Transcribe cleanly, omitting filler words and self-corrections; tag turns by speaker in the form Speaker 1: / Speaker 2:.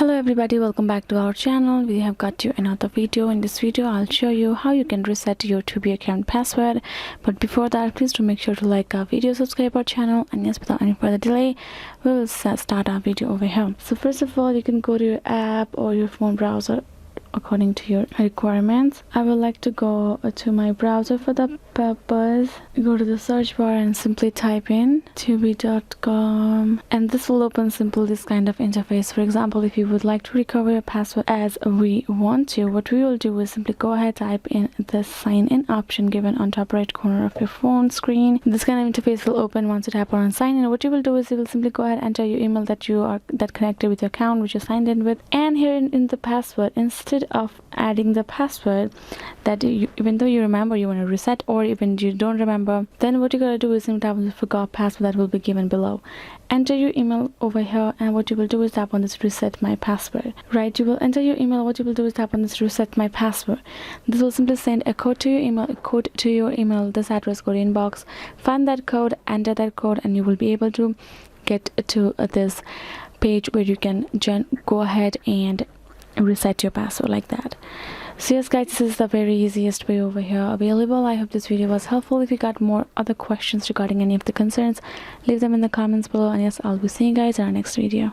Speaker 1: Hello everybody, welcome back to our channel. We have got you another video. In this video I'll show you how you can reset your Tubi account password. But before that, please do make sure to like our video, subscribe our channel, and yes, without any further delay, we will start our video over here. So first of all, you can go to your app or your phone browser according to your requirements. I would like to go to my browser for the purpose. Go to the search bar and simply type in tubi.com, and this will open simple this kind of interface. For example, if you would like to recover your password as we want to, what we will do is simply go ahead, type in the sign in option given on top right corner of your phone screen. This kind of interface will open once you tap on sign in. What you will do is you will simply go ahead, enter your email that connected with your account which you signed in with, and here in the password, instead of adding the password that even though you remember you want to reset, or even you don't remember, then what you gotta do is simply tap on the forgot password that will be given below. Enter your email over here, and what you will do is tap on this reset my password. Right, you will enter your email. What you will do is tap on this reset my password. This will simply send a code to your email, this address code inbox. Find that code, enter that code, and you will be able to get to this page where you can go ahead and reset your password like that. So yes guys, this is the very easiest way over here available. I hope this video was helpful. If you got more other questions regarding any of the concerns, leave them in the comments below, and yes, I'll be seeing you guys in our next video.